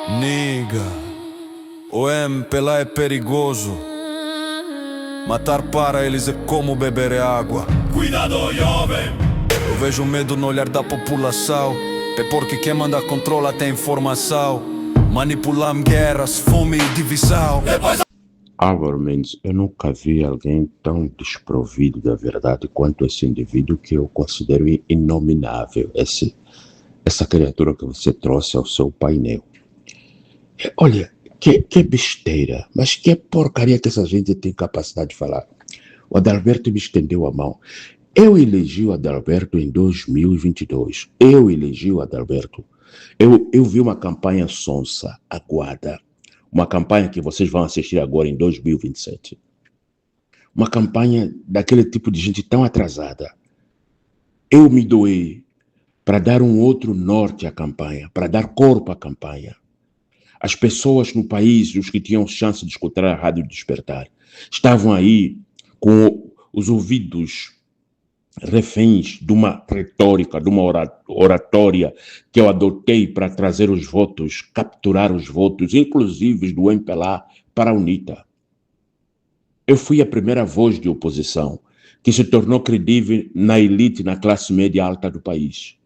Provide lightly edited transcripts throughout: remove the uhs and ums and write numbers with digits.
Niga, o MP lá é perigoso. Matar para eles é como beber água. Cuidado, jovem! Eu vejo medo no olhar da população. É porque quem manda controla tem informação. Manipulamos guerras, fome e divisão. Álvaro Mendes, eu nunca vi alguém tão desprovido da verdade quanto esse indivíduo que eu considero inominável, essa criatura que você trouxe ao seu painel. Olha, que besteira, mas que porcaria que essa gente tem capacidade de falar. O Adalberto me estendeu a mão. Eu elegi o Adalberto em 2022. Eu elegi o Adalberto. Eu vi uma campanha sonsa, aguada. Uma campanha que vocês vão assistir agora em 2027. Uma campanha daquele tipo de gente tão atrasada. Eu me doei para dar um outro norte à campanha, para dar corpo à campanha. As pessoas no país, os que tinham chance de escutar a Rádio Despertar, estavam aí com os ouvidos reféns de uma retórica, de uma oratória que eu adotei para trazer os votos, capturar os votos, inclusive do MPLA, para a UNITA. Eu fui a primeira voz de oposição que se tornou credível na elite, na classe média alta do país.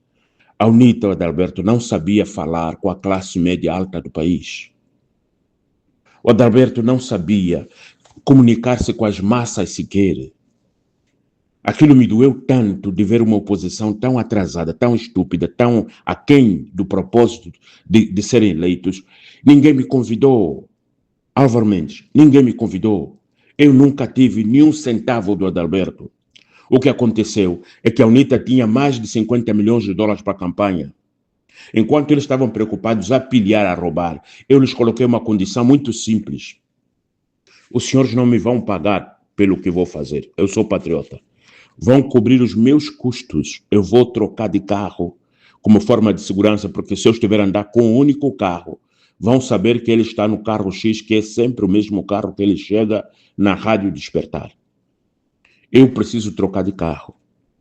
A UNITA, o Adalberto, não sabia falar com a classe média alta do país. O Adalberto não sabia comunicar-se com as massas sequer. Aquilo me doeu tanto de ver uma oposição tão atrasada, tão estúpida, tão aquém do propósito de serem eleitos. Ninguém me convidou. Álvaro Mendes, ninguém me convidou. Eu nunca tive nenhum centavo do Adalberto. O que aconteceu é que a UNITA tinha mais de 50 milhões de dólares para a campanha. Enquanto eles estavam preocupados a pilhar, a roubar, eu lhes coloquei uma condição muito simples. Os senhores não me vão pagar pelo que vou fazer. Eu sou patriota. Vão cobrir os meus custos. Eu vou trocar de carro como forma de segurança, porque se eu estiver a andar com um único carro, vão saber que ele está no carro X, que é sempre o mesmo carro que ele chega na Rádio Despertar. Eu preciso trocar de carro.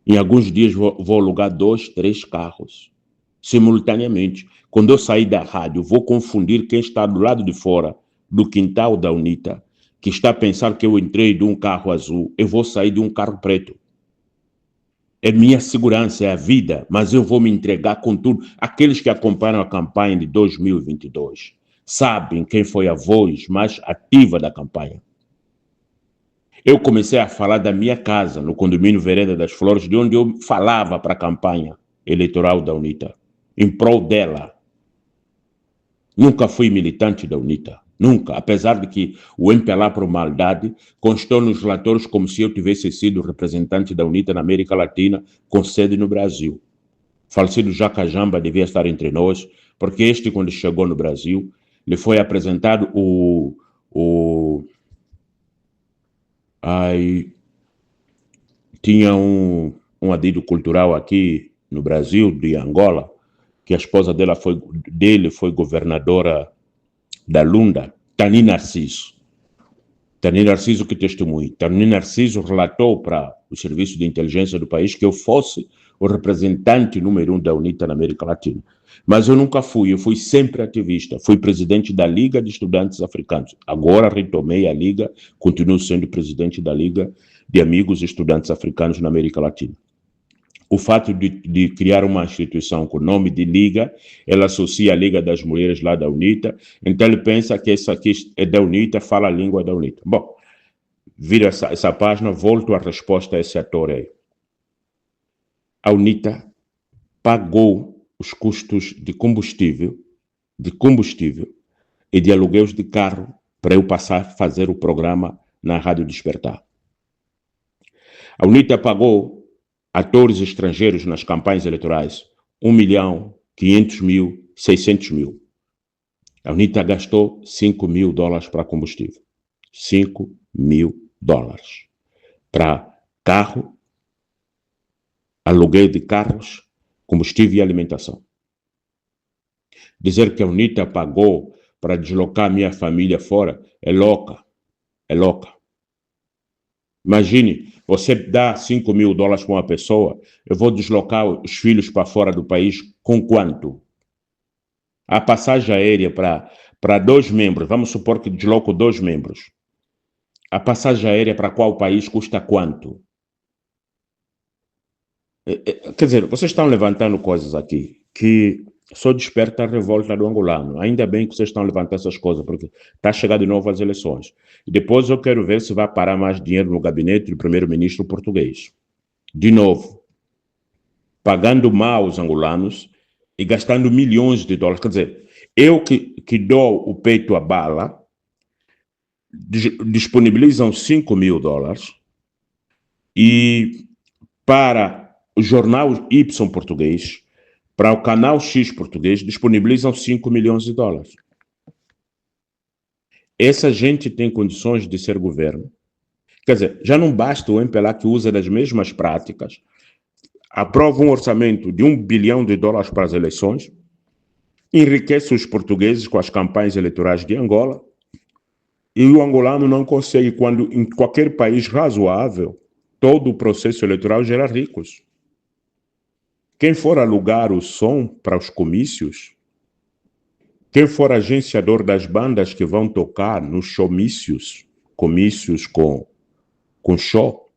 Em alguns dias vou alugar 2, 3 carros, simultaneamente. Quando eu sair da rádio, vou confundir quem está do lado de fora do quintal da UNITA, que está a pensar que eu entrei de um carro azul, eu vou sair de um carro preto. É minha segurança, é a vida, mas eu vou me entregar com tudo. Aqueles que acompanham a campanha de 2022 sabem quem foi a voz mais ativa da campanha. Eu comecei a falar da minha casa, no condomínio Vereda das Flores, de onde eu falava para a campanha eleitoral da UNITA, em prol dela. Nunca fui militante da UNITA, nunca, apesar de que o MPLA, por maldade, constou nos relatórios como se eu tivesse sido representante da UNITA na América Latina, com sede no Brasil. O falecido Jacajamba devia estar entre nós, porque este, quando chegou no Brasil, lhe foi apresentado tinha um adido cultural aqui no Brasil, de Angola, que a esposa dele foi governadora da Lunda, Tani Narciso. Tani Narciso que testemunha. Tani Narciso relatou para o Serviço de Inteligência do país que eu fosse o representante número 1 da UNITA na América Latina. Mas eu nunca fui, eu fui sempre ativista. Fui presidente da Liga de Estudantes Africanos. Agora retomei a Liga, continuo sendo presidente da Liga de Amigos Estudantes Africanos na América Latina. O fato de criar uma instituição com o nome de Liga, ela associa a Liga das Mulheres lá da UNITA, então ele pensa que essa aqui é da UNITA, fala a língua da UNITA. Bom, vira essa página, volto à resposta a esse ator aí. A UNITA pagou os custos de combustível e de aluguéis de carro para eu passar a fazer o programa na Rádio Despertar. A UNITA pagou atores estrangeiros nas campanhas eleitorais, 1 milhão, 500 mil, 600 mil. A UNITA gastou 5 mil dólares para combustível. 5 mil dólares. Para carro, aluguel de carros, combustível e alimentação. Dizer que a UNITA pagou para deslocar minha família fora é louca. É louca. Imagine, você dá 5 mil dólares para uma pessoa, eu vou deslocar os filhos para fora do país com quanto? A passagem aérea para dois membros, vamos supor que desloco dois membros. A passagem aérea para qual país custa quanto? Quer dizer, vocês estão levantando coisas aqui que só desperta a revolta do angolano. Ainda bem que vocês estão levantando essas coisas, porque está chegando de novo as eleições. E depois eu quero ver se vai parar mais dinheiro no gabinete do primeiro-ministro português. De novo, pagando mal os angolanos e gastando milhões de dólares. Quer dizer, eu que dou o peito à bala, disponibilizam 5 mil dólares e para o jornal Y português, para o canal X português, disponibilizam 5 milhões de dólares. Essa gente tem condições de ser governo. Quer dizer, já não basta o MPLA que usa das mesmas práticas, aprova um orçamento de 1 bilhão de dólares para as eleições, enriquece os portugueses com as campanhas eleitorais de Angola, e o angolano não consegue, quando em qualquer país razoável, todo o processo eleitoral gera ricos. Quem for alugar o som para os comícios, quem for agenciador das bandas que vão tocar nos showmícios, comícios com show,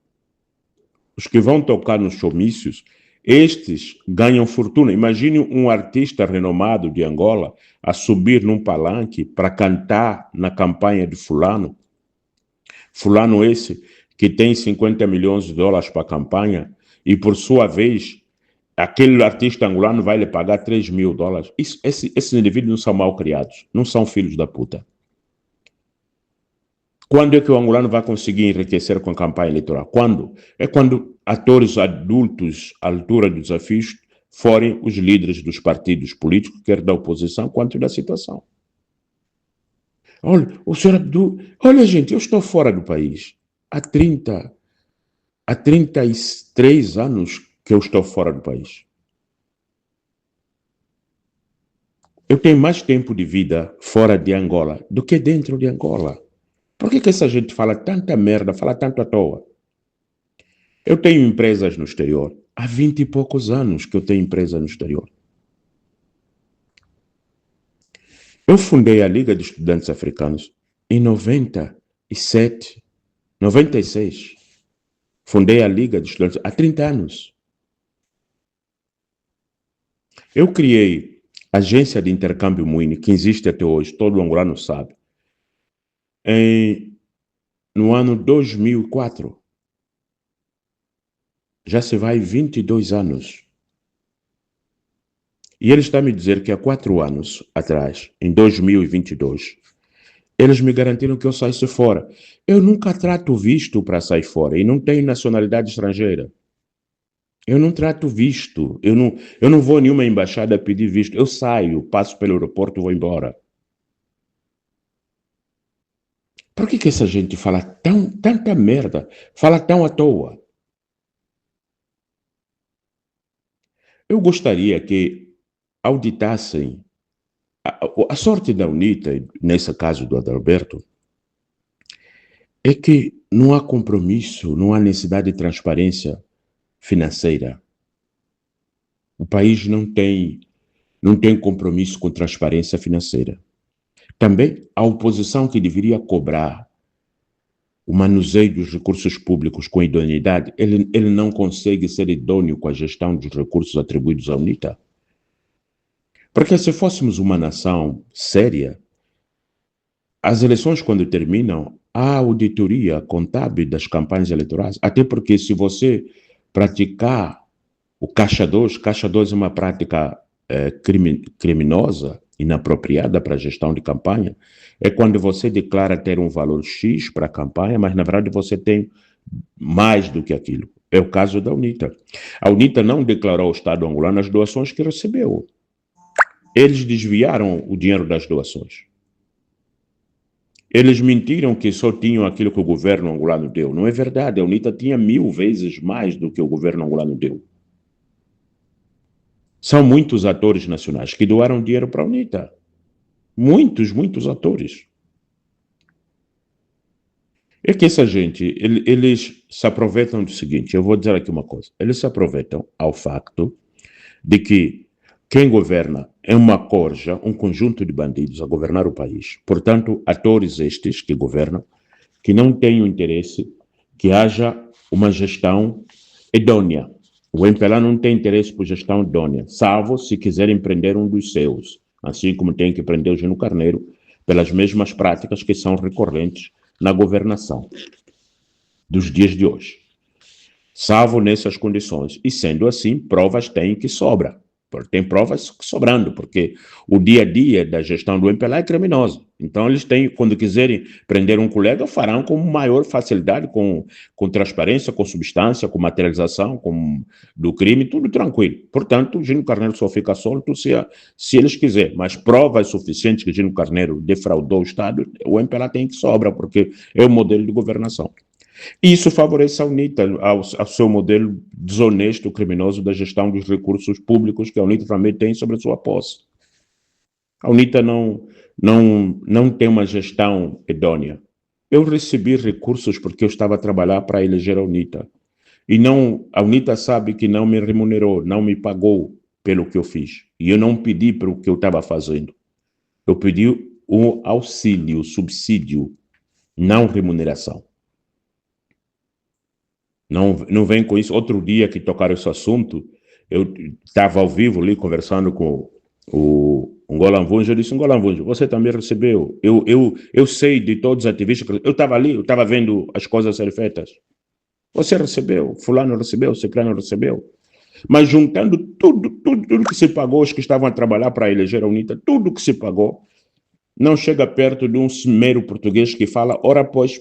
os que vão tocar nos showmícios, estes ganham fortuna. Imagine um artista renomado de Angola a subir num palanque para cantar na campanha de fulano. Fulano esse que tem 50 milhões de dólares para a campanha e, por sua vez, aquele artista angolano vai lhe pagar 3 mil dólares. Esses indivíduos não são mal criados, não são filhos da puta. Quando é que o angolano vai conseguir enriquecer com a campanha eleitoral? Quando? É quando atores adultos à altura dos desafios forem os líderes dos partidos políticos, quer da oposição quanto da situação. Olha, o senhor Abdu, olha gente, eu estou fora do país. Há 33 anos que eu estou fora do país. Eu tenho mais tempo de vida fora de Angola do que dentro de Angola. Por que essa gente fala tanta merda, fala tanto à toa? Eu tenho empresas no exterior. Há 20 e poucos anos que eu tenho empresa no exterior. Eu fundei a Liga de Estudantes Africanos em 97, 96. Fundei a Liga de Estudantes há 30 anos. Eu criei a agência de intercâmbio Muini, que existe até hoje, todo angolano sabe, no ano 2004. Já se vai 22 anos. E ele está a me dizer que há 4 anos atrás, em 2022, eles me garantiram que eu saísse fora. Eu nunca trato visto para sair fora e não tenho nacionalidade estrangeira. Eu não trato visto. Eu não vou a nenhuma embaixada pedir visto. Eu saio, passo pelo aeroporto e vou embora. Por que essa gente fala tanta merda? Fala tão à toa? Eu gostaria que auditassem a sorte da UNITA, nesse caso do Adalberto, é que não há compromisso, não há necessidade de transparência financeira. O país não tem compromisso com transparência financeira. Também a oposição que deveria cobrar o manuseio dos recursos públicos com idoneidade, ele não consegue ser idôneo com a gestão dos recursos atribuídos à UNITA. Porque se fôssemos uma nação séria, as eleições quando terminam, há auditoria contábil das campanhas eleitorais, até porque se você praticar o Caixa 2 é uma prática criminosa, inapropriada para a gestão de campanha, é quando você declara ter um valor X para a campanha, mas na verdade você tem mais do que aquilo. É o caso da UNITA. A UNITA não declarou ao Estado angolano as doações que recebeu. Eles desviaram o dinheiro das doações. Eles mentiram que só tinham aquilo que o governo angolano deu. Não é verdade, a UNITA tinha 1000 vezes mais do que o governo angolano deu. São muitos atores nacionais que doaram dinheiro para a UNITA. Muitos atores. É que essa gente, eles se aproveitam do seguinte, eu vou dizer aqui uma coisa, eles se aproveitam ao facto de que Quem governa é uma corja, um conjunto de bandidos a governar o país. Portanto, atores estes que governam, que não têm o interesse que haja uma gestão idônea. O MPLA não tem interesse por gestão idônea, salvo se quiserem prender um dos seus, assim como tem que prender o Gino Carneiro, pelas mesmas práticas que são recorrentes na governação dos dias de hoje. Salvo nessas condições. E sendo assim, provas têm que sobra. Tem provas sobrando, porque o dia a dia da gestão do MPLA é criminosa. Então, eles têm, quando quiserem prender um colega, farão com maior facilidade, com transparência, com substância, com materialização do crime, tudo tranquilo. Portanto, o Gino Carneiro só fica solto se eles quiserem. Mas provas suficientes que Gino Carneiro defraudou o Estado, o MPLA tem que sobra, porque é o modelo de governação. Isso favorece a UNITA, ao seu modelo desonesto, criminoso da gestão dos recursos públicos que a UNITA também tem sobre a sua posse. A UNITA não tem uma gestão idônea. Eu recebi recursos porque eu estava a trabalhar para eleger a UNITA. E a UNITA sabe que não me remunerou, não me pagou pelo que eu fiz. E eu não pedi pelo que eu estava fazendo. Eu pedi um auxílio, subsídio, não remuneração. Não vem com isso. Outro dia que tocaram esse assunto, eu estava ao vivo ali conversando com o Ngolan Vunjo. Eu disse: Ngolan Vunjo, você também recebeu. Eu sei de todos os ativistas. Eu estava ali, eu estava vendo as coisas serem feitas. Você recebeu, fulano recebeu, ciclano recebeu. Mas juntando tudo que se pagou, os que estavam a trabalhar para eleger a UNITA, tudo que se pagou, não chega perto de um mero português que fala, ora pois,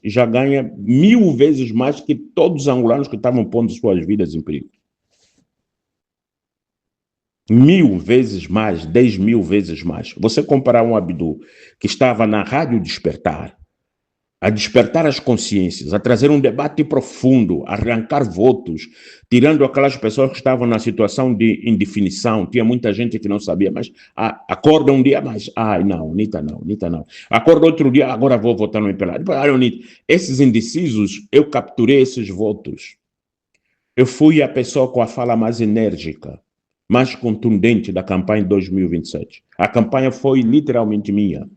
já ganha 1000 vezes mais que todos os angolanos que estavam pondo suas vidas em perigo. 1000 vezes mais, 10.000 vezes mais. Você comparar um Abdu que estava na Rádio Despertar, a despertar as consciências, a trazer um debate profundo, a arrancar votos, tirando aquelas pessoas que estavam na situação de indefinição. Tinha muita gente que não sabia, mas acorda um dia mais. Não, UNITA não. Acorda outro dia, agora vou votar no MPLA. UNITA. Esses indecisos, eu capturei esses votos. Eu fui a pessoa com a fala mais enérgica, mais contundente da campanha de 2027. A campanha foi literalmente minha.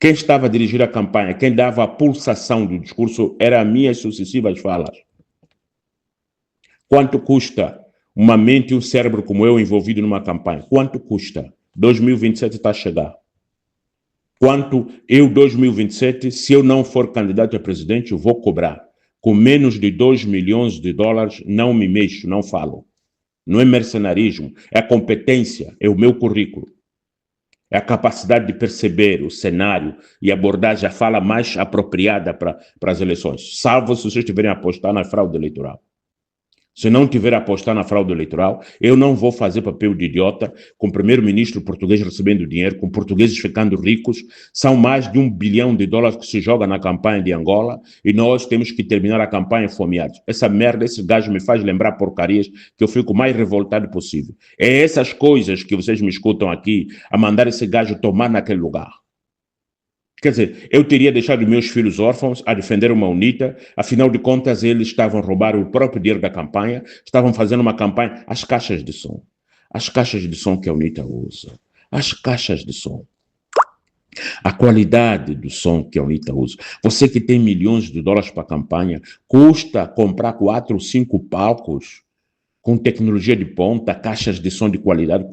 Quem estava a dirigir a campanha, quem dava a pulsação do discurso, eram minhas sucessivas falas. Quanto custa uma mente e um cérebro como eu envolvido numa campanha? Quanto custa? 2027 está a chegar. Quanto eu, 2027, se eu não for candidato a presidente, eu vou cobrar. Com menos de 2 milhões de dólares, não me mexo, não falo. Não é mercenarismo, é a competência, é o meu currículo. É a capacidade de perceber o cenário e abordar a fala mais apropriada para as eleições, salvo se vocês estiverem a apostar na fraude eleitoral. Se não tiver a apostar na fraude eleitoral, eu não vou fazer papel de idiota com o primeiro-ministro português recebendo dinheiro, com portugueses ficando ricos. São mais de $1 bilhão que se joga na campanha de Angola e nós temos que terminar a campanha fomeados. Essa merda, esse gajo me faz lembrar porcarias que eu fico mais revoltado possível. É essas coisas que vocês me escutam aqui a mandar esse gajo tomar naquele lugar. Quer dizer, eu teria deixado meus filhos órfãos a defender uma UNITA, afinal de contas eles estavam a roubar o próprio dinheiro da campanha, estavam fazendo uma campanha, as caixas de som que a UNITA usa, as caixas de som, a qualidade do som que a UNITA usa. Você que tem milhões de dólares para a campanha, custa comprar 4 ou 5 palcos com tecnologia de ponta, caixas de som de qualidade,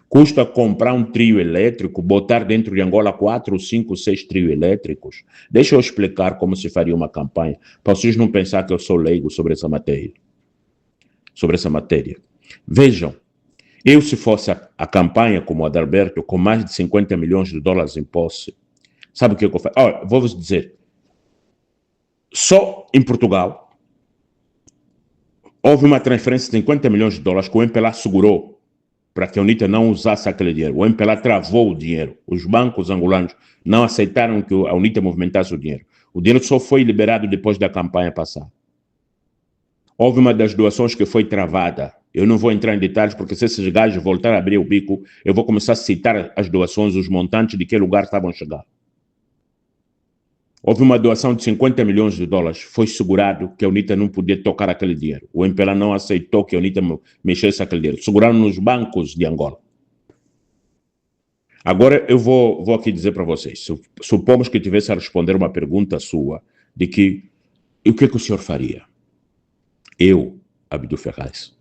Custa comprar um trio elétrico, botar dentro de Angola 4, 5, 6 trios elétricos. Deixa eu explicar como se faria uma campanha, para vocês não pensar que eu sou leigo sobre essa matéria. Vejam, eu se fosse a campanha como a de Adalberto, com mais de 50 milhões de dólares em posse, sabe o que eu faço? Vou-vos dizer, só em Portugal, houve uma transferência de 50 milhões de dólares que o MPLA segurou, para que a UNITA não usasse aquele dinheiro. O MPLA travou o dinheiro. Os bancos angolanos não aceitaram que a UNITA movimentasse o dinheiro. O dinheiro só foi liberado depois da campanha passar. Houve uma das doações que foi travada. Eu não vou entrar em detalhes, porque se esses gajos voltarem a abrir o bico, eu vou começar a citar as doações, os montantes de que lugar estavam a chegar. Houve uma doação de 50 milhões de dólares. Foi segurado que a UNITA não podia tocar aquele dinheiro. O MPLA não aceitou que a UNITA mexesse aquele dinheiro. Seguraram nos bancos de Angola. Agora eu vou aqui dizer para vocês. Supomos que eu tivesse a responder uma pergunta sua de que o que o senhor faria? Eu, Abdul Ferraz,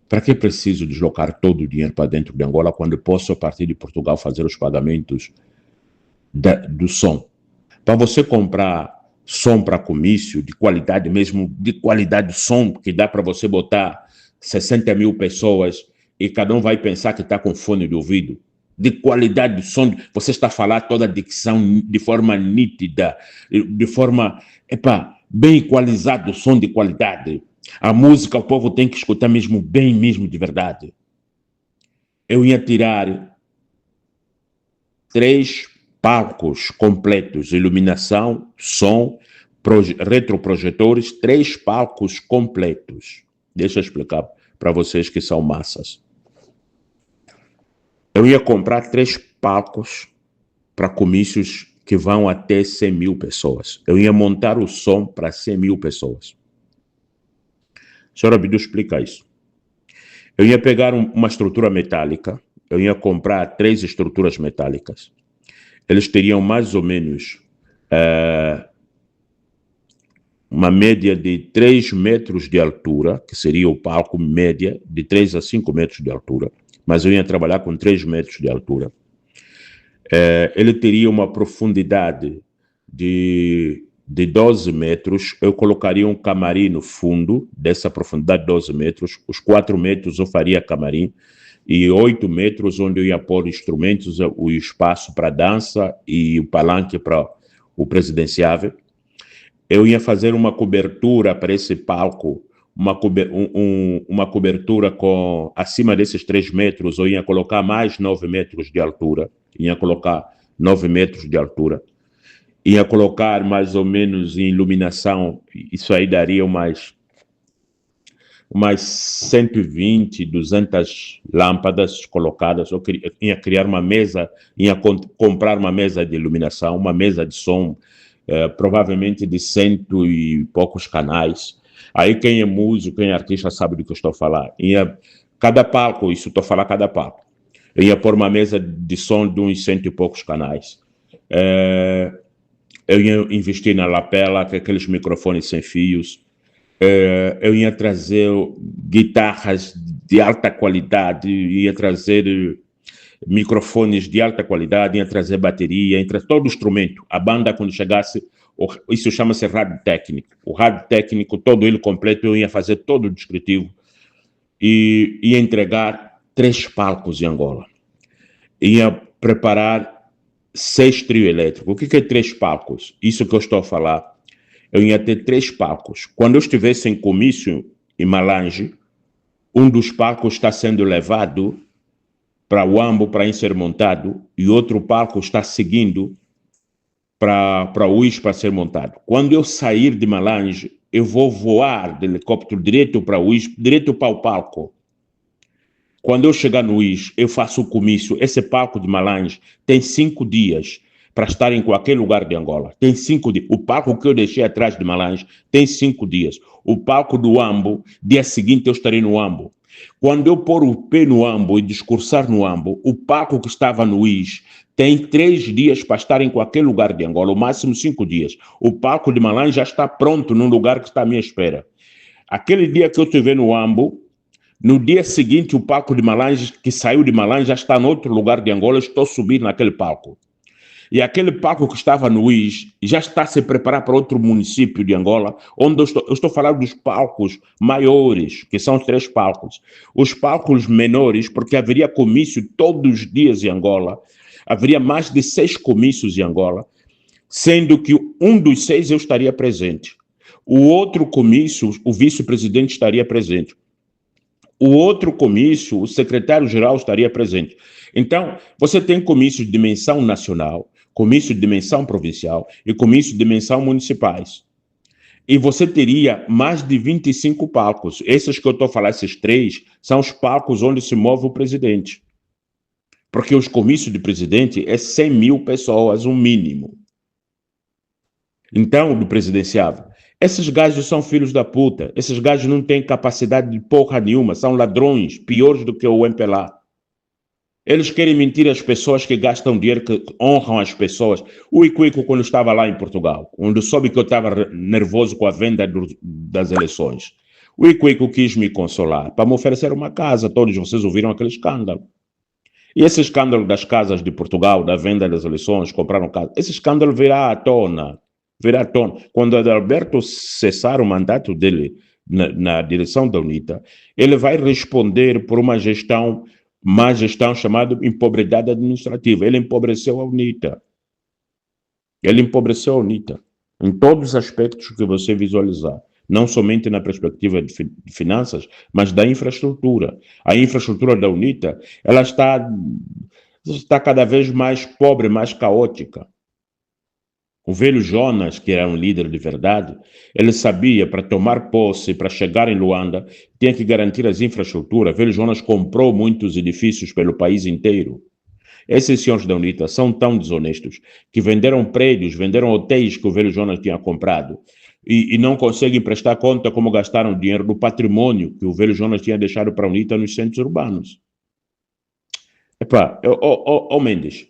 para que preciso deslocar todo o dinheiro para dentro de Angola quando posso, a partir de Portugal, fazer os pagamentos do som? Para você comprar som para comício, de qualidade mesmo, de qualidade de som, que dá para você botar 60 mil pessoas e cada um vai pensar que está com fone de ouvido. De qualidade de som, você está a falar toda a dicção de forma nítida, de forma, bem equalizado, som de qualidade. A música o povo tem que escutar mesmo bem, mesmo de verdade. Eu ia tirar 3 palcos completos, iluminação, som, retroprojetores, 3 palcos completos. Deixa eu explicar para vocês que são massas. Eu ia comprar 3 palcos para comícios que vão até 100 mil pessoas. Eu ia montar o som para 100 mil pessoas. Senhor Abdu, explica isso. Eu ia pegar uma estrutura metálica, eu ia comprar 3 estruturas metálicas. Eles teriam mais ou menos uma média de 3 metros de altura, que seria o palco média, de 3 a 5 metros de altura, mas eu ia trabalhar com 3 metros de altura. Ele teria uma profundidade de 12 metros, eu colocaria um camarim no fundo dessa profundidade de 12 metros, os 4 metros eu faria camarim, e 8 metros onde eu ia pôr instrumentos, o espaço para dança e o palanque para o presidenciável. Eu ia fazer uma cobertura para esse palco, uma cobertura com, acima desses 3 metros, eu ia colocar mais 9 metros de altura, ia colocar 9 metros de altura, ia colocar mais ou menos em iluminação, isso aí daria umas 120, 200 lâmpadas colocadas. Eu ia criar uma mesa, ia comprar uma mesa de iluminação, uma mesa de som, provavelmente de 100 e poucos canais. Aí quem é músico, quem é artista sabe do que eu estou a falar. Cada palco, isso estou a falar cada palco. Eu ia pôr uma mesa de som de uns 100 e poucos canais. Eu ia investir na lapela, que é aqueles microfones sem fios. Eu ia trazer guitarras de alta qualidade, ia trazer microfones de alta qualidade, ia trazer bateria, ia trazer todo o instrumento. A banda, quando chegasse, isso chama-se rádio técnico. O rádio técnico, todo ele completo, eu ia fazer todo o descritivo e ia entregar 3 palcos em Angola. Ia preparar 6 trio elétricos. O que é 3 palcos? Isso que eu estou a falar. Eu ia ter 3 palcos. Quando eu estivesse em comício em Malange, um dos palcos está sendo levado para o Uambo para ser montado e outro palco está seguindo para o Uís para ser montado. Quando eu sair de Malange, eu vou voar de helicóptero direto para o Uís, direto para o palco. Quando eu chegar no Uís, eu faço o comício. Esse palco de Malange tem 5 dias para estar em qualquer lugar de Angola. Tem 5 dias. O palco que eu deixei atrás de Malange tem 5 dias. O palco do Uambo, dia seguinte eu estarei no Uambo. Quando eu pôr o pé no Uambo e discursar no Uambo, o palco que estava no Uís tem 3 dias para estar em qualquer lugar de Angola, o máximo 5 dias. O palco de Malange já está pronto num lugar que está à minha espera. Aquele dia que eu estiver no Uambo, no dia seguinte o palco de Malange, que saiu de Malange, já está em outro lugar de Angola, estou subindo naquele palco. E aquele palco que estava no Uís já está a se preparar para outro município de Angola, onde eu estou falando dos palcos maiores, que são os 3 palcos. Os palcos menores, porque haveria comício todos os dias em Angola, haveria mais de 6 comícios em Angola, sendo que um dos 6 eu estaria presente. O outro comício, o vice-presidente estaria presente. O outro comício, o secretário-geral estaria presente. Então, você tem comícios de dimensão nacional, comício de dimensão provincial e comício de dimensão municipais. E você teria mais de 25 palcos. Esses que eu estou a falar, esses 3, são os palcos onde se move o presidente. Porque os comícios de presidente é 100 mil pessoas, um mínimo. Então, do presidenciável. Esses gajos são filhos da puta. Esses gajos não têm capacidade de porra nenhuma. São ladrões, piores do que o MPLA. Eles querem mentir às pessoas que gastam dinheiro, que honram as pessoas. O Iquico, quando estava lá em Portugal, onde soube que eu estava nervoso com a venda das eleições, o Iquico quis me consolar para me oferecer uma casa. Todos vocês ouviram aquele escândalo. E esse escândalo das casas de Portugal, da venda das eleições, compraram casa, esse escândalo virá à tona. Virá à tona. Quando Adalberto cessar o mandato dele na direção da UNITA, ele vai responder por uma gestão, má gestão chamada empobredade administrativa. Ele empobreceu a UNITA. Ele empobreceu a UNITA em todos os aspectos que você visualizar. Não somente na perspectiva de finanças, mas da infraestrutura. A infraestrutura da UNITA, ela está cada vez mais pobre, mais caótica. O velho Jonas, que era um líder de verdade, ele sabia, para tomar posse, para chegar em Luanda, tinha que garantir as infraestruturas. O velho Jonas comprou muitos edifícios pelo país inteiro. Esses senhores da UNITA são tão desonestos que venderam prédios, venderam hotéis que o velho Jonas tinha comprado e não conseguem prestar conta como gastaram dinheiro do patrimônio que o velho Jonas tinha deixado para a UNITA nos centros urbanos. Epá, Mendes,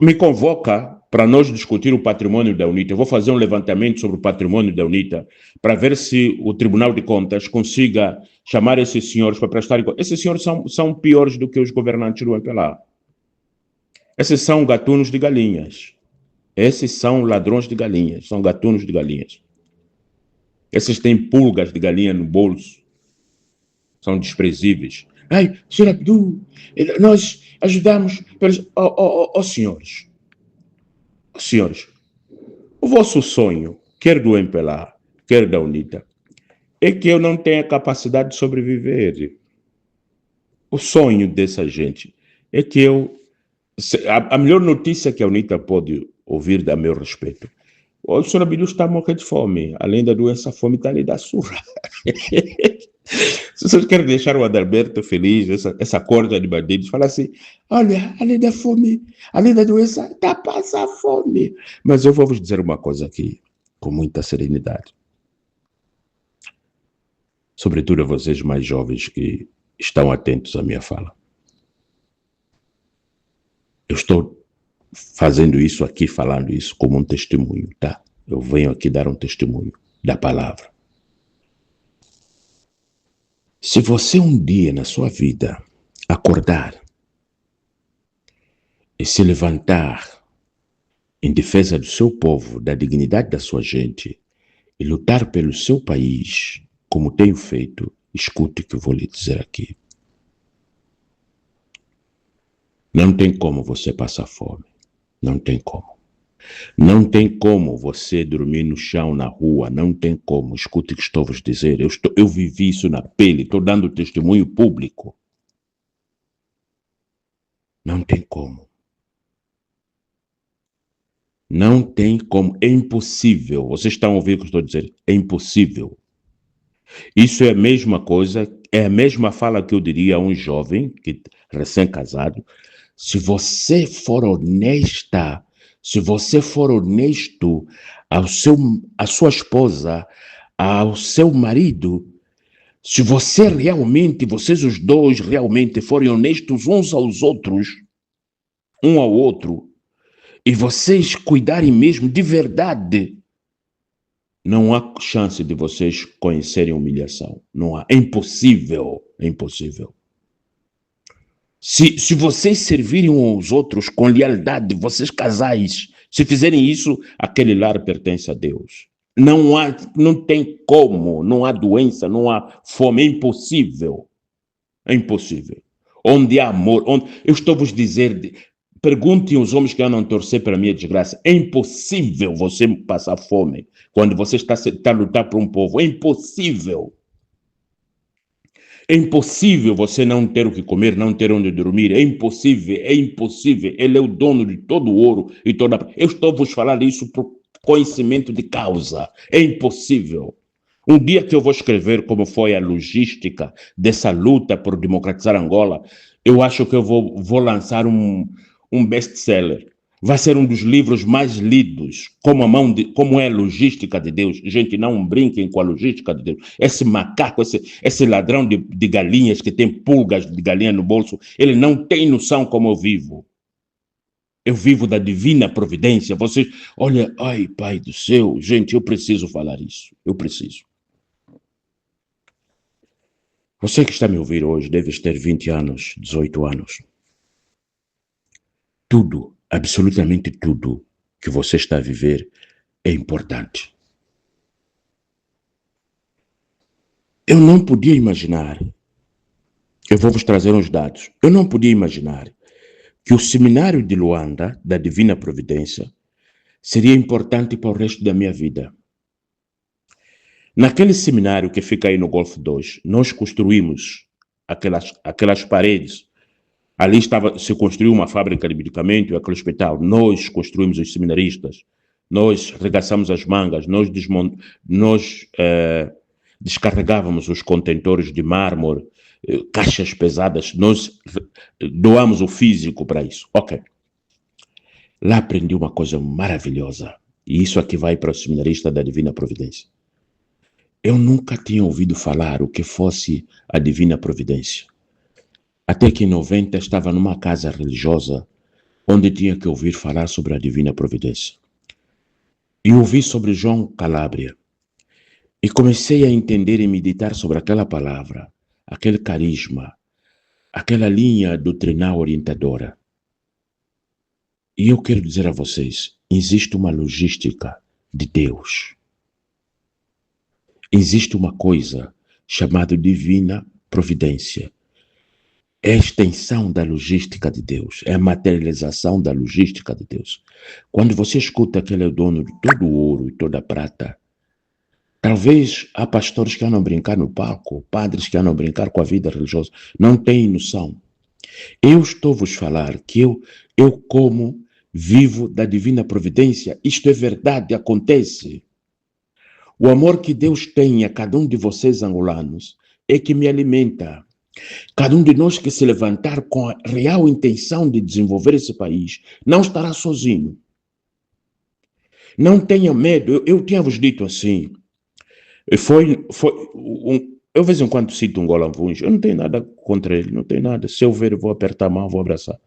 me convoca para nós discutir o patrimônio da UNITA. Eu vou fazer um levantamento sobre o patrimônio da UNITA para ver se o Tribunal de Contas consiga chamar esses senhores para prestarem conta. Esses senhores são piores do que os governantes do MPLA. Esses são gatunos de galinhas. Esses são ladrões de galinhas, são gatunos de galinhas. Esses têm pulgas de galinha no bolso. São desprezíveis. Ai, senhor Abdul, nós ajudamos pelos... senhores. Senhores, o vosso sonho, quer do MPLA, quer da UNITA, é que eu não tenha capacidade de sobreviver. O sonho dessa gente é que eu... A melhor notícia que a UNITA pode ouvir a meu respeito: o senhor Abdul está a morrer de fome. Além da doença, a fome está ali da surra. Se vocês querem deixar o Adalberto feliz, essa corda de bandidos, fala assim: olha, além da fome, além da doença, está a passar fome. Mas eu vou vos dizer uma coisa aqui, com muita serenidade. Sobretudo a vocês mais jovens que estão atentos à minha fala. Eu estou fazendo isso aqui, falando isso como um testemunho, tá? Eu venho aqui dar um testemunho da palavra. Se você um dia na sua vida acordar e se levantar em defesa do seu povo, da dignidade da sua gente e lutar pelo seu país, como tenho feito, escute o que eu vou lhe dizer aqui. Não tem como você passar fome. Não tem como. Não tem como você dormir no chão, na rua. Não tem como. Escute o que estou a vos dizer. Eu vivi isso na pele. Estou dando testemunho público. Não tem como. Não tem como. É impossível. Vocês estão ouvindo o que eu estou a dizer? É impossível. Isso é a mesma coisa, é a mesma fala que eu diria a um jovem, recém-casado. Se você for honesta, se você for honesto à sua esposa, ao seu marido, se vocês os dois realmente forem honestos uns aos outros, um ao outro, e vocês cuidarem mesmo de verdade, não há chance de vocês conhecerem humilhação. Não há. É impossível. É impossível. Se vocês servirem uns aos outros com lealdade, vocês casais, se fizerem isso, aquele lar pertence a Deus. Não tem como, não há doença, não há fome, é impossível. É impossível. Onde há amor, eu estou a vos dizer, perguntem aos homens que andam torcer para a minha desgraça, é impossível você passar fome quando você está a lutar por um povo, é impossível. É impossível você não ter o que comer, não ter onde dormir. É impossível, é impossível. Ele é o dono de todo o ouro e toda... Eu estou a vos falar isso por conhecimento de causa. É impossível. Um dia que eu vou escrever como foi a logística dessa luta por democratizar Angola, eu acho que eu vou lançar um best-seller. Vai ser um dos livros mais lidos, como é a logística de Deus. Gente, não brinquem com a logística de Deus. Esse macaco, esse ladrão de galinhas que tem pulgas de galinha no bolso, ele não tem noção como eu vivo. Eu vivo da divina providência. Vocês, olha, ai, Pai do céu, gente, eu preciso falar isso. Eu preciso. Você que está me ouvindo hoje deve ter 20 anos, 18 anos. Tudo, absolutamente tudo que você está a viver é importante. Eu não podia imaginar, eu vou vos trazer uns dados, eu não podia imaginar que o seminário de Luanda, da Divina Providência, seria importante para o resto da minha vida. Naquele seminário que fica aí no Golfo 2, nós construímos aquelas paredes. Ali se construiu uma fábrica de medicamento, aquele hospital. Nós construímos os seminaristas, nós regaçamos as mangas, nós descarregávamos os contentores de mármore, caixas pesadas, nós doamos o físico para isso. Ok. Lá aprendi uma coisa maravilhosa, e isso aqui vai para o seminarista da Divina Providência. Eu nunca tinha ouvido falar o que fosse a Divina Providência. Até que em 90 estava numa casa religiosa onde tinha que ouvir falar sobre a Divina Providência. E ouvi sobre João Calabria. E comecei a entender e meditar sobre aquela palavra, aquele carisma, aquela linha doutrinal orientadora. E eu quero dizer a vocês, existe uma logística de Deus. Existe uma coisa chamada Divina Providência. É a extensão da logística de Deus, é a materialização da logística de Deus. Quando você escuta que ele é o dono de todo o ouro e toda a prata, talvez há pastores que andam a brincar no palco, padres que andam a brincar com a vida religiosa, não têm noção. Eu estou a vos falar que eu como vivo da divina providência, isto é verdade, acontece. O amor que Deus tem a cada um de vocês angolanos é que me alimenta. Cada um de nós que se levantar com a real intenção de desenvolver esse país não estará sozinho. Não tenha medo. Eu tinha vos dito assim. Eu de vez em quando cito um Golamvuns. Eu não tenho nada contra ele, não tenho nada. Se eu ver, eu vou apertar a mão, vou abraçar.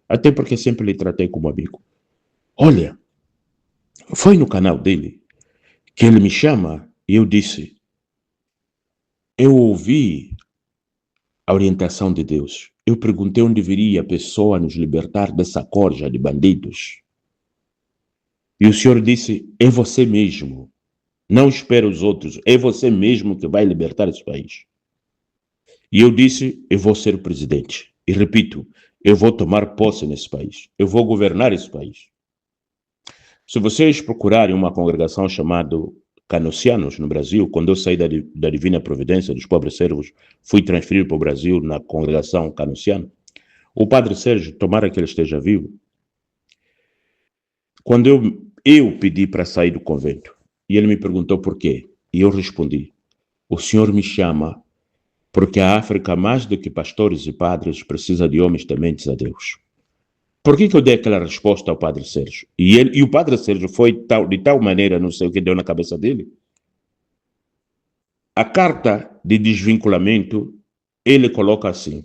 Até porque sempre lhe tratei como amigo. Olha, foi no canal dele que ele me chama e eu disse: eu ouvi a orientação de Deus. Eu perguntei onde viria a pessoa nos libertar dessa corja de bandidos. E o Senhor disse: é você mesmo. Não espere os outros. É você mesmo que vai libertar esse país. E eu disse: eu vou ser o presidente. E repito, eu vou tomar posse nesse país. Eu vou governar esse país. Se vocês procurarem uma congregação chamada Canocianos no Brasil, quando eu saí da Divina Providência, dos Pobres Servos, fui transferido para o Brasil na congregação Canociana. O Padre Sérgio, tomara que ele esteja vivo, quando eu pedi para sair do convento, e ele me perguntou por quê, e eu respondi: o Senhor me chama porque a África, mais do que pastores e padres, precisa de homens tementes a Deus. Por que eu dei aquela resposta ao Padre Sérgio? E o Padre Sérgio foi de tal maneira, não sei o que deu na cabeça dele. A carta de desvinculamento, ele coloca assim: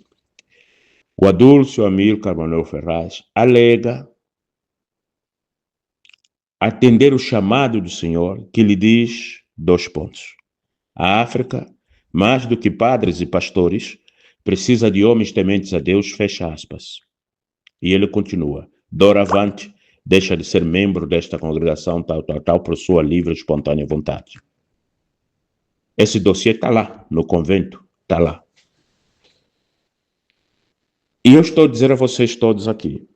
o Adúlcio Amílcar Manuel Ferraz alega atender o chamado do Senhor que lhe diz 2 pontos. A África, mais do que padres e pastores, precisa de homens tementes a Deus, fecha aspas. E ele continua: doravante, deixa de ser membro desta congregação, tal, por sua livre e espontânea vontade. Esse dossiê está lá, no convento, está lá. E eu estou a dizer a vocês todos aqui,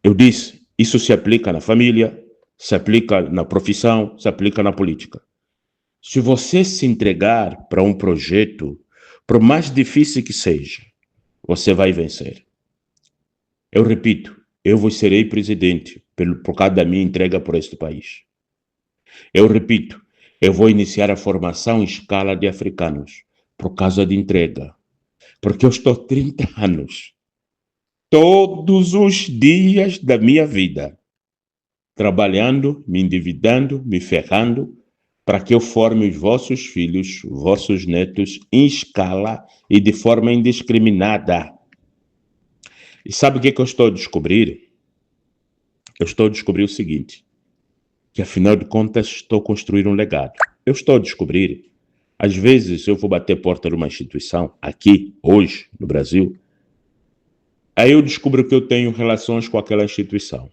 eu disse, isso se aplica na família, se aplica na profissão, se aplica na política. Se você se entregar para um projeto, por mais difícil que seja, você vai vencer. Eu repito, eu vos serei presidente por causa da minha entrega por este país. Eu repito, eu vou iniciar a formação em escala de africanos por causa de entrega. Porque eu estou 30 anos todos os dias da minha vida, trabalhando, me endividando, me ferrando, para que eu forme os vossos filhos, vossos netos, em escala e de forma indiscriminada. E sabe o que eu estou a descobrir? Eu estou a descobrir o seguinte, que afinal de contas estou a construir um legado. Eu estou a descobrir, às vezes eu vou bater porta numa instituição, aqui, hoje, no Brasil, aí eu descubro que eu tenho relações com aquela instituição.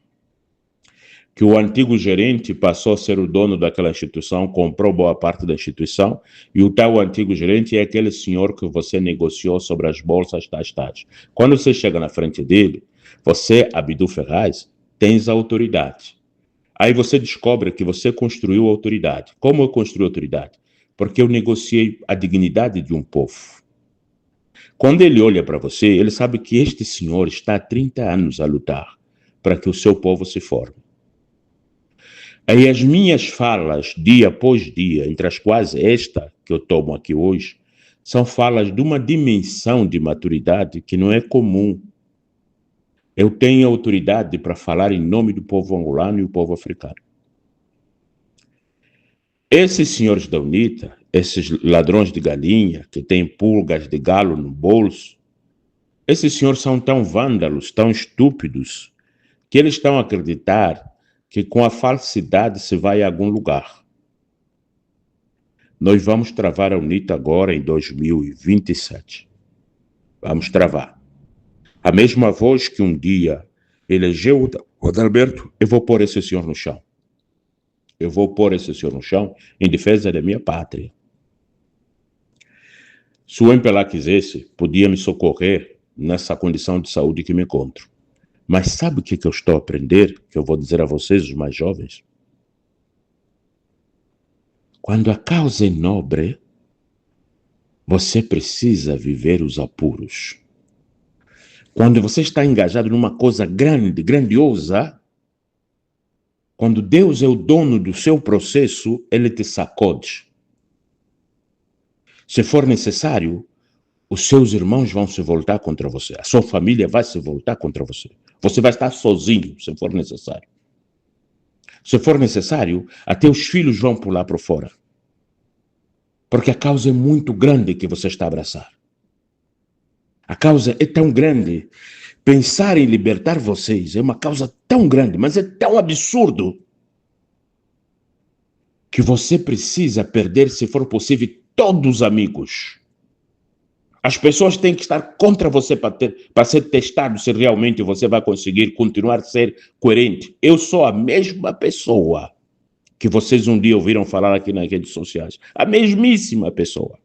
Que o antigo gerente passou a ser o dono daquela instituição, comprou boa parte da instituição, e o tal antigo gerente é aquele senhor que você negociou sobre as bolsas tais. Quando você chega na frente dele, você, Abdu Ferraz, tens autoridade. Aí você descobre que você construiu autoridade. Como eu construí autoridade? Porque eu negociei a dignidade de um povo. Quando ele olha para você, ele sabe que este senhor está há 30 anos a lutar para que o seu povo se forme. Aí as minhas falas, dia após dia, entre as quais esta que eu tomo aqui hoje, são falas de uma dimensão de maturidade que não é comum. Eu tenho autoridade para falar em nome do povo angolano e do povo africano. Esses senhores da UNITA, esses ladrões de galinha, que têm pulgas de galo no bolso, esses senhores são tão vândalos, tão estúpidos, que eles estão a acreditar que com a falsidade se vai a algum lugar. Nós vamos travar a UNITA agora em 2027. Vamos travar. A mesma voz que um dia elegeu o Adalberto, eu vou pôr esse senhor no chão. Eu vou pôr esse senhor no chão em defesa da minha pátria. Se o MPLA quisesse, podia me socorrer nessa condição de saúde que me encontro. Mas sabe o que eu estou a aprender, que eu vou dizer a vocês, os mais jovens? Quando a causa é nobre, você precisa viver os apuros. Quando você está engajado numa coisa grande, grandiosa, quando Deus é o dono do seu processo, Ele te sacode. Se for necessário, os seus irmãos vão se voltar contra você. A sua família vai se voltar contra você. Você vai estar sozinho, se for necessário. Se for necessário, até os filhos vão pular para fora. Porque a causa é muito grande que você está a abraçar. A causa é tão grande. Pensar em libertar vocês é uma causa tão grande, mas é tão absurdo, que você precisa perder, se for possível, todos os amigos. As pessoas têm que estar contra você para ser testado se realmente você vai conseguir continuar a ser coerente. Eu sou a mesma pessoa que vocês um dia ouviram falar aqui nas redes sociais. A mesmíssima pessoa.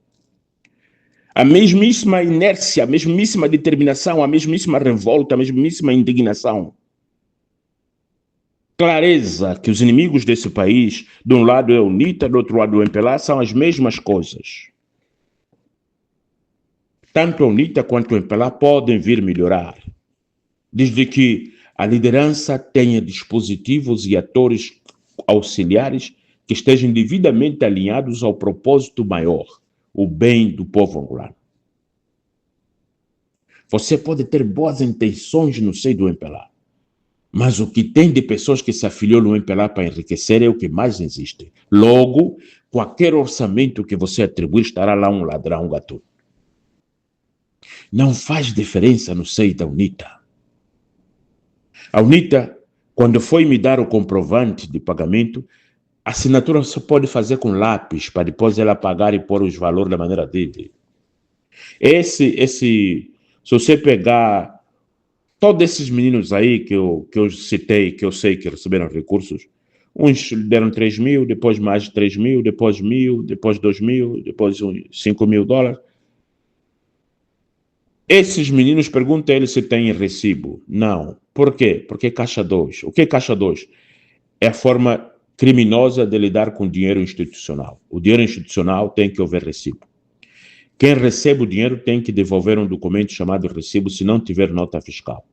A mesmíssima inércia, a mesmíssima determinação, a mesmíssima revolta, a mesmíssima indignação. Clareza que os inimigos desse país, de um lado é o UNITA, do outro lado é o MPLA, são as mesmas coisas. Tanto a UNITA quanto o MPLA podem vir melhorar, desde que a liderança tenha dispositivos e atores auxiliares que estejam devidamente alinhados ao propósito maior, o bem do povo angolano. Você pode ter boas intenções no seio do MPLA, mas o que tem de pessoas que se afiliou no MPLA para enriquecer é o que mais existe. Logo, qualquer orçamento que você atribuir, estará lá um ladrão, um gatuno. Não faz diferença no seio da UNITA. A UNITA, quando foi me dar o comprovante de pagamento, a assinatura só pode fazer com lápis, para depois ela pagar e pôr os valores da maneira dele. Se você pegar todos esses meninos aí que eu citei, que eu sei que receberam recursos, uns deram 3 mil, depois mais 3 mil, depois 1.000, depois 2 mil, depois 5 mil dólares. Esses meninos, perguntam a eles se têm recibo. Não. Por quê? Porque é caixa 2. O que é caixa 2? É a forma criminosa de lidar com dinheiro institucional. O dinheiro institucional tem que haver recibo. Quem recebe o dinheiro tem que devolver um documento chamado recibo se não tiver nota fiscal.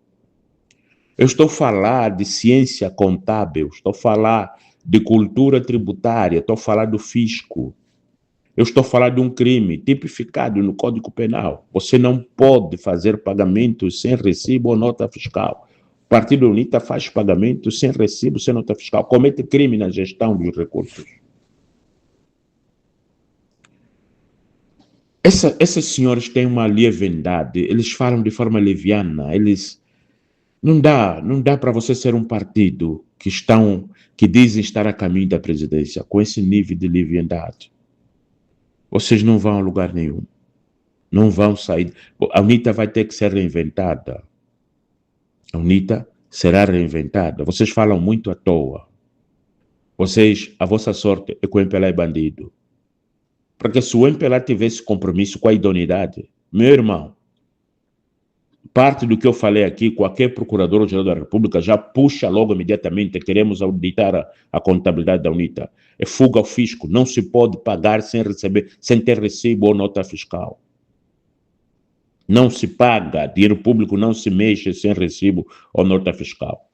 Eu estou a falar de ciência contábil, estou a falar de cultura tributária, estou a falar do fisco. Eu estou a falar de um crime tipificado no Código Penal. Você não pode fazer pagamentos sem recibo ou nota fiscal. O Partido UNITA faz pagamentos sem recibo, sem nota fiscal. Comete crime na gestão dos recursos. Esses senhores têm uma leviandade, eles falam de forma leviana, eles não dá para você ser um partido que dizem estar a caminho da presidência com esse nível de leviandade. Vocês não vão a lugar nenhum. Não vão sair. A UNITA vai ter que ser reinventada. A UNITA será reinventada. Vocês falam muito à toa. A vossa sorte é que o MPLA é bandido. Porque se o MPLA tivesse compromisso com a idoneidade, meu irmão, parte do que eu falei aqui, qualquer procurador-geral da República já puxa logo imediatamente, queremos auditar a contabilidade da UNITA. É fuga ao fisco, não se pode pagar sem ter recibo ou nota fiscal. Não se paga, dinheiro público não se mexe sem recibo ou nota fiscal.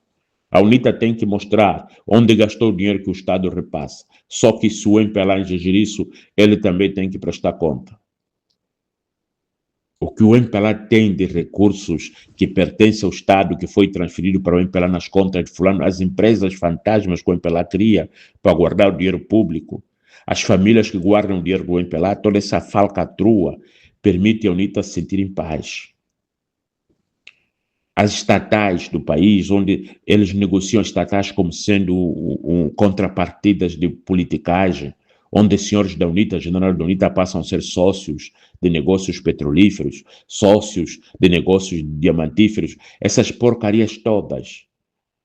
A UNITA tem que mostrar onde gastou o dinheiro que o Estado repassa. Só que se o MPLA exigir isso, ele também tem que prestar conta. O que o MPLA tem de recursos que pertence ao Estado, que foi transferido para o MPLA nas contas de fulano, as empresas fantasmas que o MPLA cria para guardar o dinheiro público, as famílias que guardam o dinheiro do MPLA, toda essa falcatrua permite a UNITA se sentir em paz. As estatais do país, onde eles negociam estatais como sendo contrapartidas de politicagem, onde senhores da UNITA, general da UNITA, passam a ser sócios de negócios petrolíferos, sócios de negócios diamantíferos, essas porcarias todas,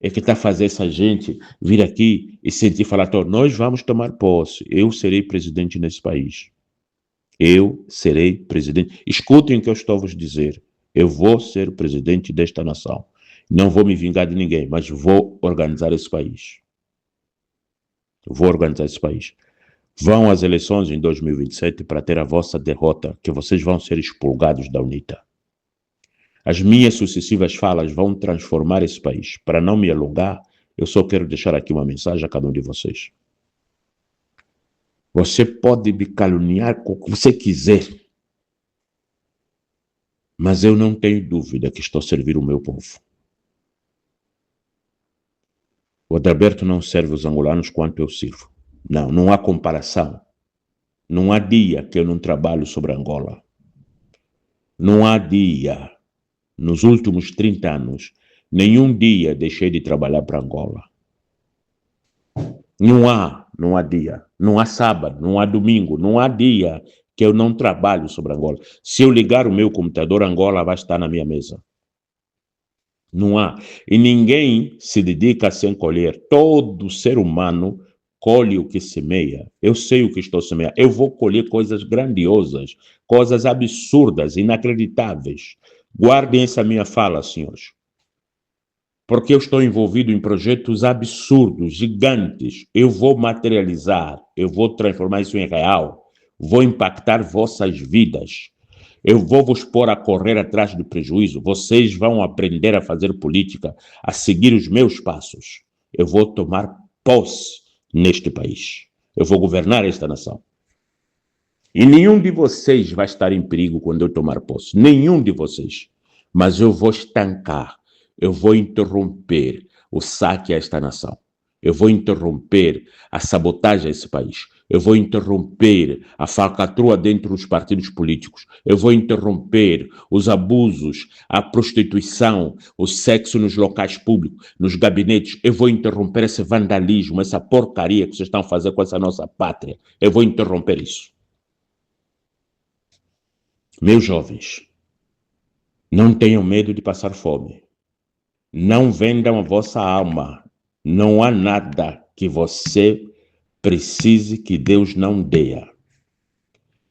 é que está a fazer essa gente vir aqui e sentir falar, nós vamos tomar posse, eu serei presidente nesse país. Eu serei presidente. Escutem o que eu estou a vos dizer. Eu vou ser presidente desta nação. Não vou me vingar de ninguém, mas vou organizar esse país. Vou organizar esse país. Vão às eleições em 2027 para ter a vossa derrota, que vocês vão ser expurgados da UNITA. As minhas sucessivas falas vão transformar esse país. Para não me alongar, eu só quero deixar aqui uma mensagem a cada um de vocês. Você pode me caluniar com o que você quiser, mas eu não tenho dúvida que estou a servir o meu povo. O Adalberto não serve os angolanos quanto eu sirvo. Não há comparação. Não há dia que eu não trabalho sobre Angola. Não há dia, nos últimos 30 anos, nenhum dia deixei de trabalhar para Angola. Não há dia. Não há sábado, não há domingo, não há dia que eu não trabalho sobre Angola. Se eu ligar o meu computador, Angola vai estar na minha mesa. Não há. E ninguém se dedica sem colher. Todo ser humano colhe o que semeia. Eu sei o que estou semeando. Eu vou colher coisas grandiosas, coisas absurdas, inacreditáveis. Guardem essa minha fala, senhores. Porque eu estou envolvido em projetos absurdos, gigantes. Eu vou materializar, eu vou transformar isso em real. Vou impactar vossas vidas. Eu vou vos pôr a correr atrás do prejuízo. Vocês vão aprender a fazer política, a seguir os meus passos. Eu vou tomar posse neste país. Eu vou governar esta nação. E nenhum de vocês vai estar em perigo quando eu tomar posse. Nenhum de vocês. Mas eu vou estancar. Eu vou interromper o saque a esta nação. Eu vou interromper a sabotagem a esse país. Eu vou interromper a falcatrua dentro dos partidos políticos. Eu vou interromper os abusos, a prostituição, o sexo nos locais públicos, nos gabinetes. Eu vou interromper esse vandalismo, essa porcaria que vocês estão fazendo com essa nossa pátria. Eu vou interromper isso. Meus jovens, não tenham medo de passar fome. Não vendam a vossa alma. Não há nada que você precise que Deus não dê.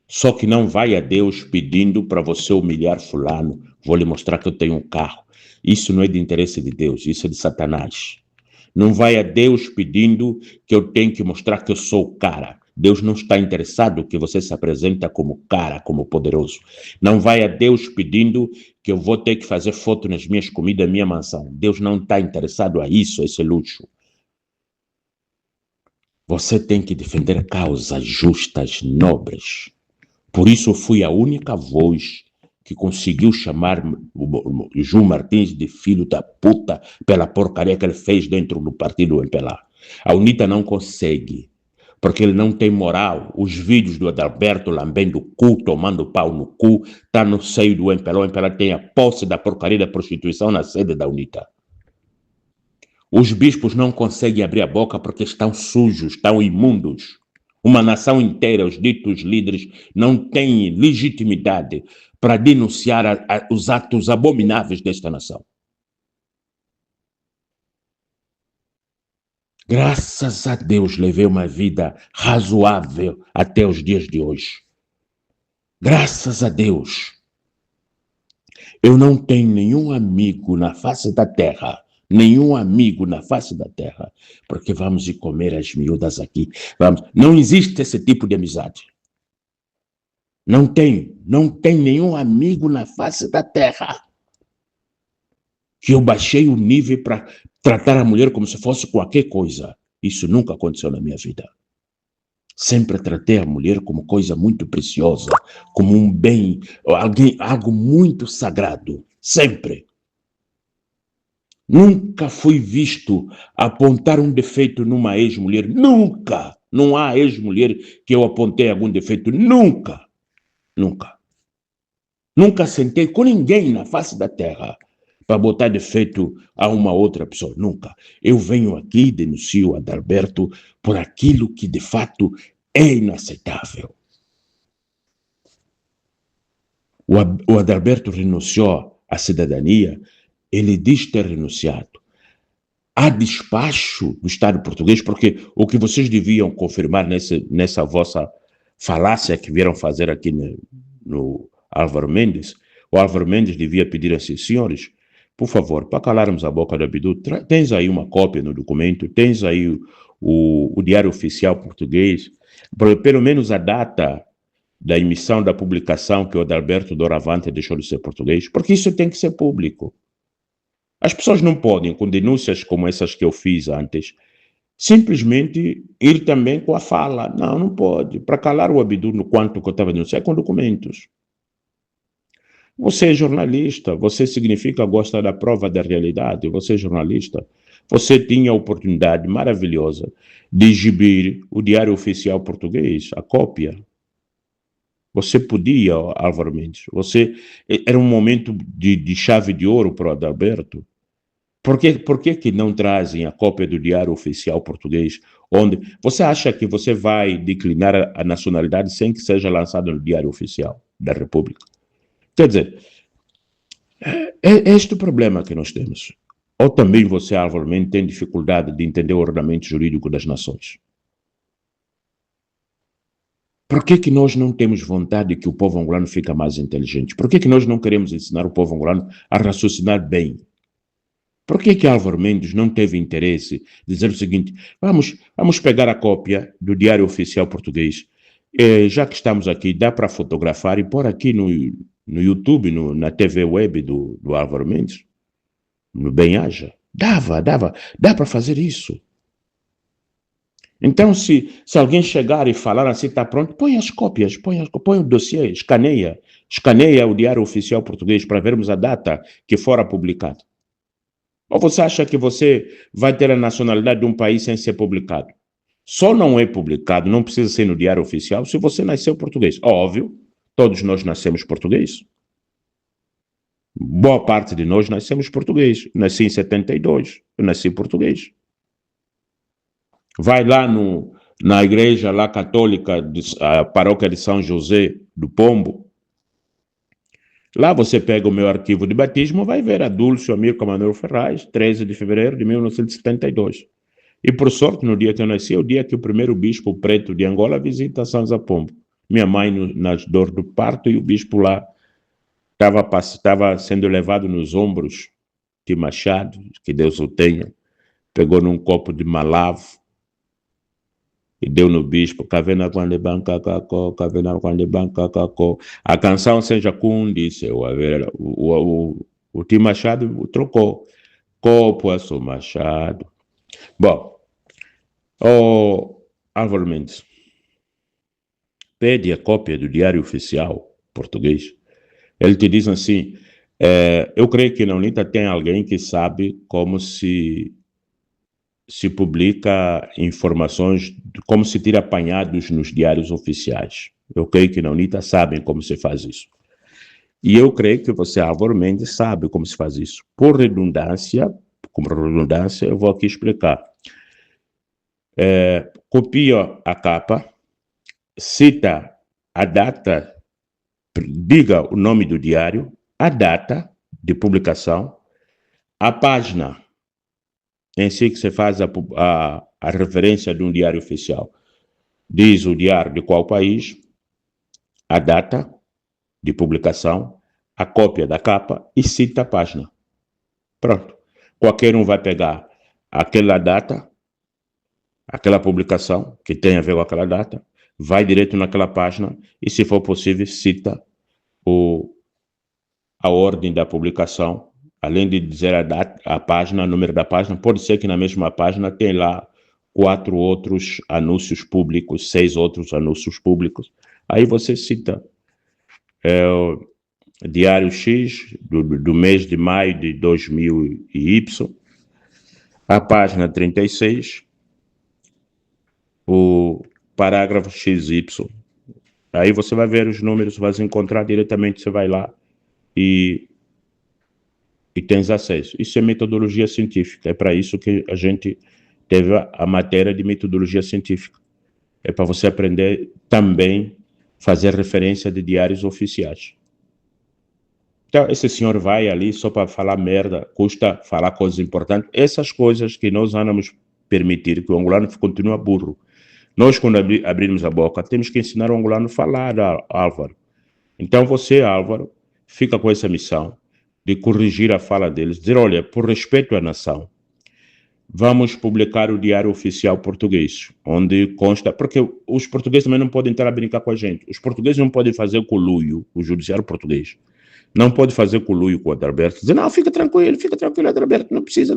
Só que não vai a Deus pedindo para você humilhar fulano. Vou lhe mostrar que eu tenho um carro. Isso não é de interesse de Deus, isso é de Satanás. Não vai a Deus pedindo que eu tenho que mostrar que eu sou o cara. Deus não está interessado que você se apresenta como cara, como poderoso. Não vai a Deus pedindo que eu vou ter que fazer foto nas minhas comidas, na minha mansão. Deus não está interessado a isso, a esse luxo. Você tem que defender causas justas, nobres. Por isso fui a única voz que conseguiu chamar o João Martins de filho da puta pela porcaria que ele fez dentro do partido do MPLA. A UNITA não consegue, porque ele não tem moral. Os vídeos do Adalberto lambendo o cu, tomando pau no cu, tá no seio do MPLA. O MPLA tem a posse da porcaria da prostituição na sede da UNITA. Os bispos não conseguem abrir a boca porque estão sujos, estão imundos. Uma nação inteira, os ditos líderes, não tem legitimidade para denunciar os atos abomináveis desta nação. Graças a Deus levei uma vida razoável até os dias de hoje. Graças a Deus. Eu não tenho nenhum amigo na face da terra, porque vamos ir comer as miúdas aqui. Vamos. Não existe esse tipo de amizade. Não tem nenhum amigo na face da terra que eu baixei o nível para tratar a mulher como se fosse qualquer coisa. Isso nunca aconteceu na minha vida. Sempre tratei a mulher como coisa muito preciosa, como um bem, algo muito sagrado. Sempre. Nunca fui visto apontar um defeito numa ex-mulher. Nunca. Não há ex-mulher que eu apontei algum defeito. Nunca. Nunca. Nunca sentei com ninguém na face da terra para botar defeito a uma outra pessoa. Nunca. Eu venho aqui e denuncio Adalberto por aquilo que de fato é inaceitável. O Adalberto renunciou à cidadania. Ele diz ter renunciado a despacho do Estado português, porque o que vocês deviam confirmar nessa vossa falácia que vieram fazer aqui no Álvaro Mendes, o Álvaro Mendes devia pedir assim: senhores, por favor, para calarmos a boca do Abdu, tens aí uma cópia no documento, tens aí o Diário Oficial Português, pelo menos a data da emissão da publicação que o Adalberto Doravante deixou de ser português, porque isso tem que ser público. As pessoas não podem, com denúncias como essas que eu fiz antes, simplesmente ir também com a fala. Não pode. Para calar o Abdu no quanto que eu estava denunciando, é com documentos. Você é jornalista, você significa gosta da prova da realidade, você é jornalista. Você tinha a oportunidade maravilhosa de exibir o Diário Oficial Português, a cópia. Você podia, Álvaro Mendes, era um momento de chave de ouro para o Adalberto. Por que não trazem a cópia do Diário Oficial Português, onde você acha que você vai declinar a nacionalidade sem que seja lançado no Diário Oficial da República? Quer dizer, é este o problema que nós temos. Ou também você, Álvaro Mendes, tem dificuldade de entender o ordenamento jurídico das nações? Por que nós não temos vontade que o povo angolano fique mais inteligente? Por que nós não queremos ensinar o povo angolano a raciocinar bem? Por que Álvaro Mendes não teve interesse de dizer o seguinte: vamos pegar a cópia do Diário Oficial Português, já que estamos aqui, dá para fotografar e pôr aqui no YouTube, na TV web do Álvaro Mendes, no Bem-Aja? Dá para fazer isso. Então, se alguém chegar e falar assim, está pronto, põe as cópias, põe o dossiê, escaneia o Diário Oficial Português para vermos a data que fora publicado. Ou você acha que você vai ter a nacionalidade de um país sem ser publicado? Só não é publicado, não precisa ser no Diário Oficial, se você nasceu português. Óbvio, todos nós nascemos português. Boa parte de nós nascemos português. Nasci em 72, eu nasci português. Vai lá na igreja lá católica, a paróquia de São José do Pombo. Lá você pega o meu arquivo de batismo, vai ver Adúlcio Amílcar Manuel Ferraz, 13 de fevereiro de 1972. E por sorte, no dia que eu nasci, é o dia que o primeiro bispo preto de Angola visita São José Pombo. Minha mãe nas dores do parto e o bispo lá estava sendo levado nos ombros de Machado, que Deus o tenha, pegou num copo de malavo e deu no bispo, Cavena quando banca cacó, Cavena quando banca cacó. A canção seja cum, disse o Tim Machado trocou. Copo a seu Machado. Bom, Álvaro Mendes, pede a cópia do Diário Oficial português. Ele te diz assim, eu creio que na UNITA tem alguém que sabe como se publica informações, como se tira apanhados nos diários oficiais. Eu creio que na UNITA sabem como se faz isso. E eu creio que você, Álvaro Mendes, sabe como se faz isso. Por redundância, eu vou aqui explicar. Copia a capa, cita a data, diga o nome do diário, a data de publicação, a página em si que você faz a referência de um diário oficial. Diz o diário de qual país, a data de publicação, a cópia da capa e cita a página. Pronto. Qualquer um vai pegar aquela data, aquela publicação que tem a ver com aquela data, vai direto naquela página e, se for possível, cita a ordem da publicação, além de dizer a data, a página, o número da página. Pode ser que na mesma página tem lá 4 outros anúncios públicos, 6 outros anúncios públicos. Aí você cita o Diário X do mês de maio de 2000 e Y, a página 36, o parágrafo XY. Aí você vai ver os números, vai encontrar diretamente, você vai lá e tens acesso. Isso é metodologia científica. É para isso que a gente teve a matéria de metodologia científica. É para você aprender também fazer referência de diários oficiais. Então, esse senhor vai ali só para falar merda, custa falar coisas importantes. Essas coisas que nós vamos permitir que o angolano continue burro. Nós, quando abrirmos a boca, temos que ensinar o angolano a falar, Álvaro. Então, você, Álvaro, fica com essa missão de corrigir a fala deles, dizer, olha, por respeito à nação, vamos publicar o Diário Oficial Português, onde consta, porque os portugueses também não podem entrar a brincar com a gente. Os portugueses não podem fazer conluio, o judiciário português não pode fazer conluio com o Adalberto, dizer, não, fica tranquilo, Adalberto, não precisa,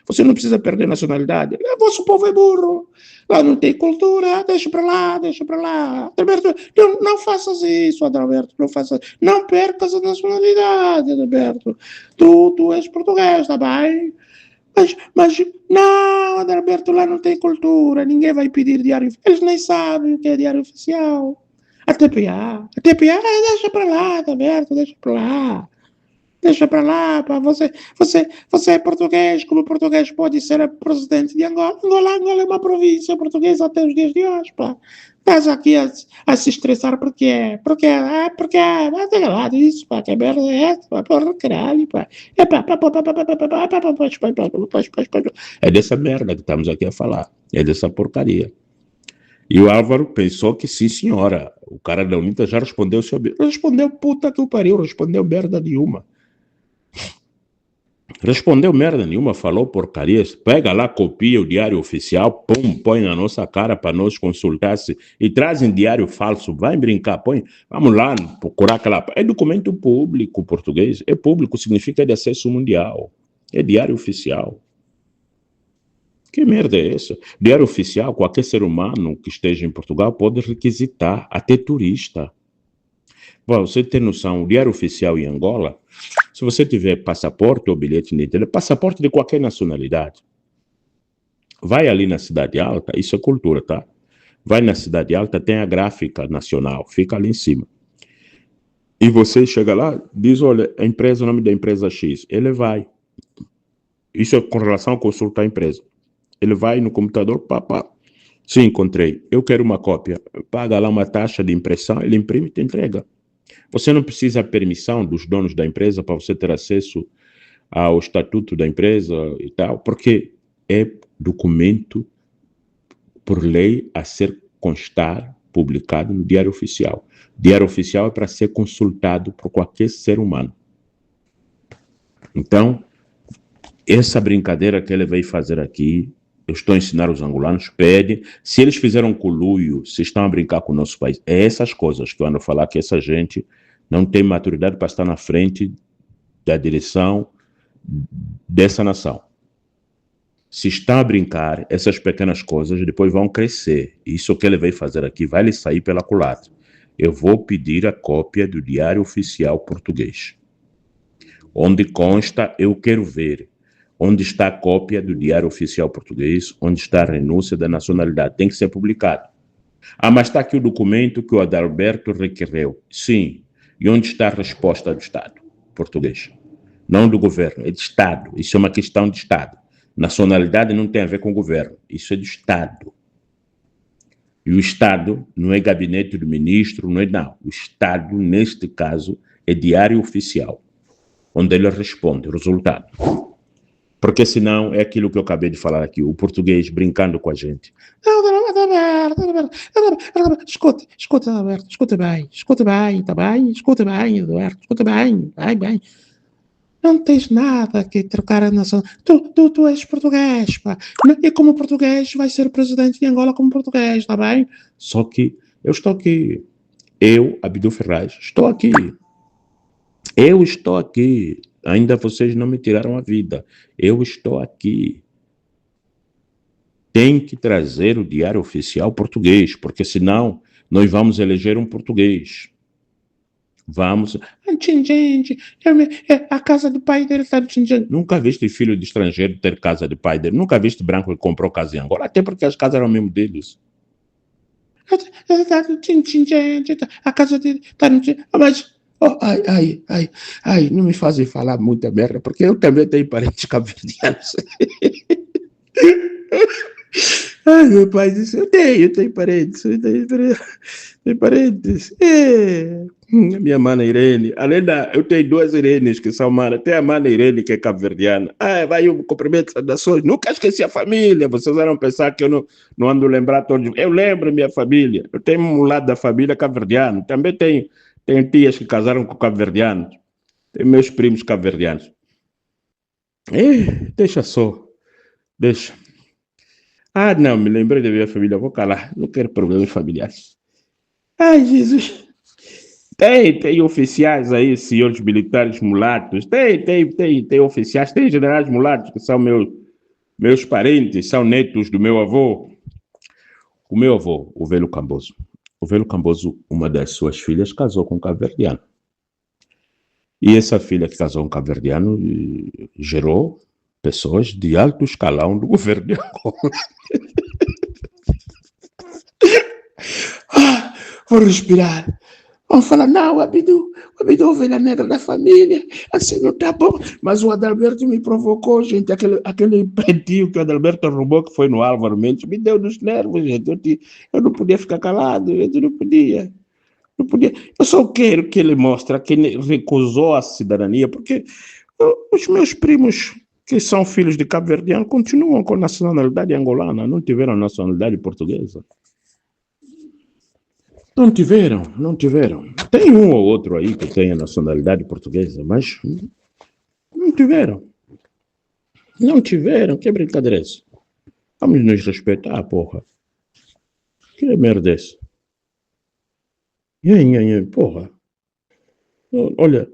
você não precisa perder nacionalidade, vosso povo é burro, lá não tem cultura, deixa para lá, Adalberto, não faças isso, Adalberto, não percas a nacionalidade, Adalberto, tu és português, tá bem? Mas não, Adalberto, lá não tem cultura, ninguém vai pedir diário, eles nem sabem o que é diário oficial. A TPA, deixa para lá, Adalberto, deixa para lá, pá, você é português, como português pode ser presidente de Angola. Angola é uma província portuguesa até os dias de hoje, pá. Estás aqui a se estressar porque vai ter lá disso, pá, que merda é essa, pá, porra, caralho, pá. É dessa merda que estamos aqui a falar, é dessa porcaria. E o Álvaro pensou que sim, senhora. O cara da UNITA já respondeu seu... Respondeu puta que o pariu, respondeu merda nenhuma. Falou porcarias. Pega lá, copia o diário oficial, põe na nossa cara para nós consultar e trazem diário falso. Vai brincar, vamos lá procurar aquela... É documento público português. É público, significa de acesso mundial. É diário oficial. Que merda é essa? Diário oficial, qualquer ser humano que esteja em Portugal pode requisitar, até turista. Bom, você tem noção, o diário oficial em Angola, se você tiver passaporte ou bilhete de internet, passaporte de qualquer nacionalidade, vai ali na Cidade Alta, isso é cultura, tá? Vai na Cidade Alta, tem a gráfica nacional, fica ali em cima. E você chega lá, diz, olha, a empresa, o nome da empresa X, ele vai. Isso é com relação a consultar a empresa. Ele vai no computador, papá. Sim, encontrei. Eu quero uma cópia. Paga lá uma taxa de impressão, ele imprime e te entrega. Você não precisa da permissão dos donos da empresa para você ter acesso ao estatuto da empresa e tal, porque é documento por lei a ser constar, publicado no Diário Oficial. Diário Oficial é para ser consultado por qualquer ser humano. Então, essa brincadeira que ele veio fazer aqui, eu estou a ensinar os angolanos, pedem, se eles fizeram conluio, se estão a brincar com o nosso país, é essas coisas que eu ando a falar, que essa gente não tem maturidade para estar na frente da direção dessa nação. Se está a brincar, essas pequenas coisas depois vão crescer. Isso que ele vai fazer aqui vai lhe sair pela culatra. Eu vou pedir a cópia do Diário Oficial Português, onde consta, eu quero ver, onde está a cópia do Diário Oficial Português, onde está a renúncia da nacionalidade. Tem que ser publicado. Ah, mas está aqui o documento que o Adalberto requereu. Sim. E onde está a resposta do Estado português? Não do governo, é de Estado. Isso é uma questão de Estado. Nacionalidade não tem a ver com o governo. Isso é do Estado. E o Estado não é gabinete do ministro, não é não. O Estado, neste caso, é Diário Oficial, onde ele responde o resultado. Porque senão é aquilo que eu acabei de falar aqui, o português brincando com a gente. Escuta, Alberto, escuta bem, tá bem? Escuta bem, Eduardo, escuta bem, bem. Não tens nada que trocar a nação. Tu és português, pá. E como português vai ser presidente de Angola como português, tá bem? Só que eu estou aqui. Eu, Abdul Ferraz, estou aqui. Eu estou aqui. Ainda vocês não me tiraram a vida. Eu estou aqui. Tem que trazer o Diário Oficial Português, porque senão nós vamos eleger um português. Vamos. A casa do pai dele está no Xinjiang. Nunca viste filho de estrangeiro ter casa de pai dele. Nunca viste branco que comprou casa em Angola. Até porque as casas eram mesmo deles. A casa dele está no Xinjiang. Mas. Oh, ai, não me fazem falar muita merda, porque eu também tenho parentes cabo-verdianos. Ai, meu pai disse, eu tenho parentes, tenho parentes. Minha mana Irene, eu tenho duas Irenes que são manas, tem a mana Irene que é cabo-verdiana. Vai o cumprimento das nações, nunca esqueci a família, vocês vão pensar que eu não ando lembrar todos, eu lembro minha família, eu tenho um lado da família cabo-verdiano, também tenho tias que casaram com cabo-verdianos, tenho meus primos cabo-verdianos. Deixa. Não, me lembrei da minha família, vou calar, não quero problemas familiares. Ai, Jesus. Tem oficiais aí, senhores militares mulatos, tem oficiais, tem generais mulatos que são meus parentes, são netos do meu avô. O meu avô, o Velho Camboso. O Velho Camboso, uma das suas filhas, casou com um cabo-verdiano. E essa filha que casou com um cabo-verdiano gerou pessoas de alto escalão do governo de Angola. Vou respirar. Vamos falar, não, o Abidou, ovelha negra da família, assim não tá bom. Mas o Adalberto me provocou, gente, aquele pretinho que o Adalberto roubou, que foi no Álvaro Mendes, me deu nos nervos, gente. Eu não podia ficar calado, eu não podia. Eu só quero que ele mostre que ele recusou a cidadania, porque os meus primos, que são filhos de cabo-verdiano, continuam com nacionalidade angolana, não tiveram nacionalidade portuguesa. Não tiveram. Tem um ou outro aí que tem a nacionalidade portuguesa, mas não tiveram. Que brincadeira é essa? Vamos nos respeitar, porra. Que merda é essa? Porra. Olha,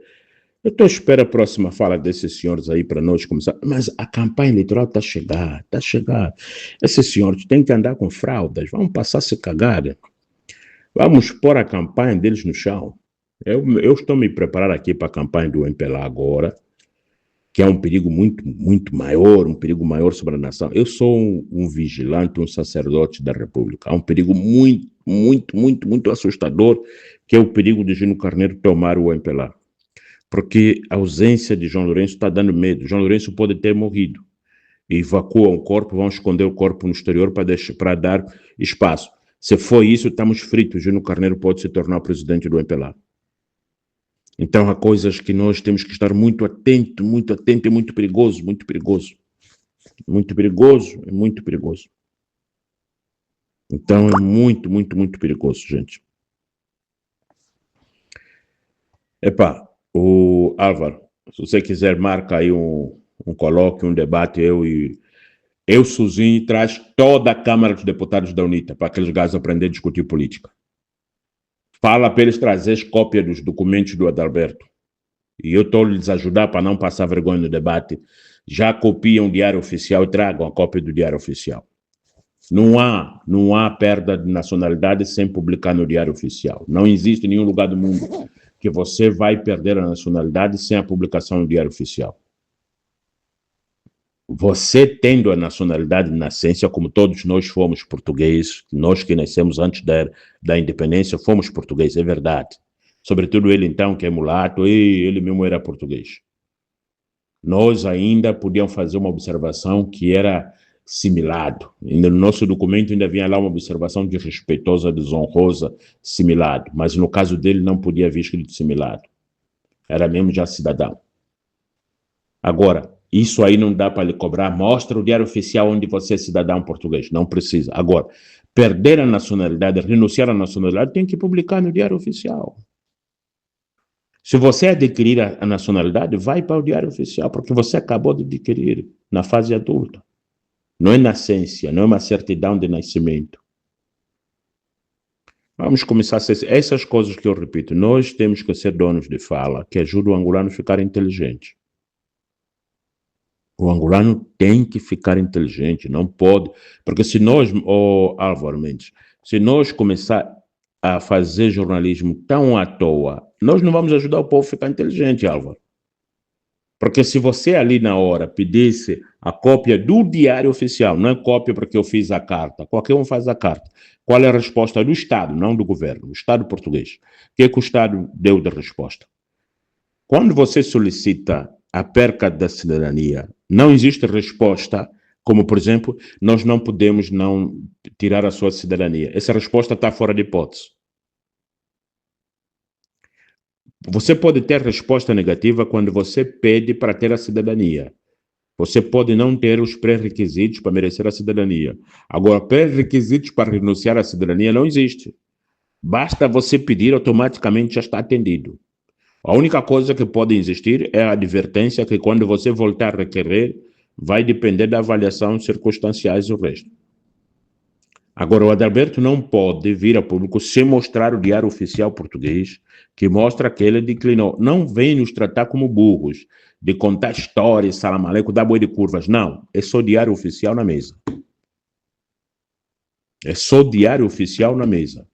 eu estou à espera a próxima fala desses senhores aí para nós começar. Mas a campanha eleitoral está a chegar. Esses senhores têm que andar com fraldas, vão passar a se cagar. Vamos pôr a campanha deles no chão. Eu estou me preparando aqui para a campanha do MPLA agora, que é um perigo muito, muito maior, um perigo maior sobre a nação. Eu sou um vigilante, um sacerdote da República. Há um perigo muito, muito, muito, muito assustador, que é o perigo de Jânio Carneiro tomar o MPLA. Porque a ausência de João Lourenço está dando medo. João Lourenço pode ter morrido. Evacuam o corpo, vão esconder o corpo no exterior para dar espaço. Se for isso, estamos fritos. Jânio Carneiro pode se tornar o presidente do MPLA. Então, há coisas que nós temos que estar muito atento, é muito perigoso. Então, é muito, muito, muito perigoso, gente. O Álvaro, se você quiser, marca aí um colóquio, um debate, eu sozinho, traz toda a Câmara dos Deputados da UNITA para aqueles gajos aprender a discutir política. Fala para eles trazer cópia dos documentos do Adalberto. E eu estou a lhes ajudar para não passar vergonha no debate. já copiam o Diário Oficial e tragam a cópia do Diário Oficial. Não há perda de nacionalidade sem publicar no Diário Oficial. Não existe nenhum lugar do mundo que você vai perder a nacionalidade sem a publicação no Diário Oficial. Você tendo a nacionalidade de nascença, como todos nós fomos portugueses, nós que nascemos antes da independência, fomos portugueses, é verdade. Sobretudo ele então, que é mulato, e ele mesmo era português. Nós ainda podíamos fazer uma observação que era similado. No nosso documento ainda vinha lá uma observação de respeitosa, desonrosa, similado. Mas no caso dele não podia vir escrito similado. Era mesmo já cidadão. Agora, isso aí não dá para lhe cobrar. Mostra o Diário Oficial onde você é cidadão português. Não precisa. Agora, perder a nacionalidade, renunciar à nacionalidade, tem que publicar no Diário Oficial. Se você adquirir a nacionalidade, vai para o Diário Oficial, porque você acabou de adquirir na fase adulta. Não é nascença, não é uma certidão de nascimento. Vamos começar a ser essas coisas que eu repito. Nós temos que ser donos de fala, que ajuda o angolano a ficar inteligente. O angolano tem que ficar inteligente, não pode. Porque se nós, Álvaro Mendes, se nós começar a fazer jornalismo tão à toa, nós não vamos ajudar o povo a ficar inteligente, Álvaro. Porque se você ali na hora pedisse a cópia do Diário Oficial, não é cópia porque eu fiz a carta, qualquer um faz a carta. Qual é a resposta do Estado, não do governo, o Estado português? O que é que o Estado deu de resposta? Quando você solicita a perca da cidadania, não existe resposta, como, por exemplo, nós não podemos não tirar a sua cidadania. Essa resposta está fora de hipótese. Você pode ter resposta negativa quando você pede para ter a cidadania. Você pode não ter os pré-requisitos para merecer a cidadania. Agora, pré-requisitos para renunciar à cidadania não existe. Basta você pedir, automaticamente já está atendido. A única coisa que pode existir é a advertência que quando você voltar a requerer, vai depender da avaliação circunstanciais e o resto. Agora, o Adalberto não pode vir a público sem mostrar o Diário Oficial português, que mostra que ele declinou. Não vem nos tratar como burros, de contar histórias, salamaleco, dar boi de curvas. Não, é só Diário Oficial na mesa. É só Diário Oficial na mesa.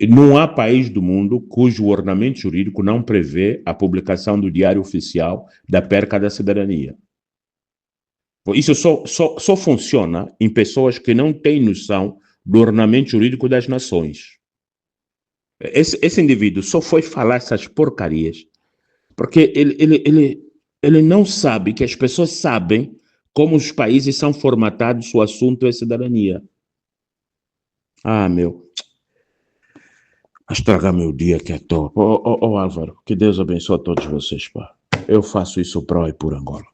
E não há país do mundo cujo ordenamento jurídico não prevê a publicação do Diário Oficial da perca da cidadania. Isso só funciona em pessoas que não têm noção do ordenamento jurídico das nações. Esse indivíduo só foi falar essas porcarias porque ele não sabe que as pessoas sabem como os países são formatados, o assunto é cidadania. Ah, meu. A estragar meu dia que é top. Álvaro, que Deus abençoe a todos vocês, pá. Eu faço isso pró e por Angola.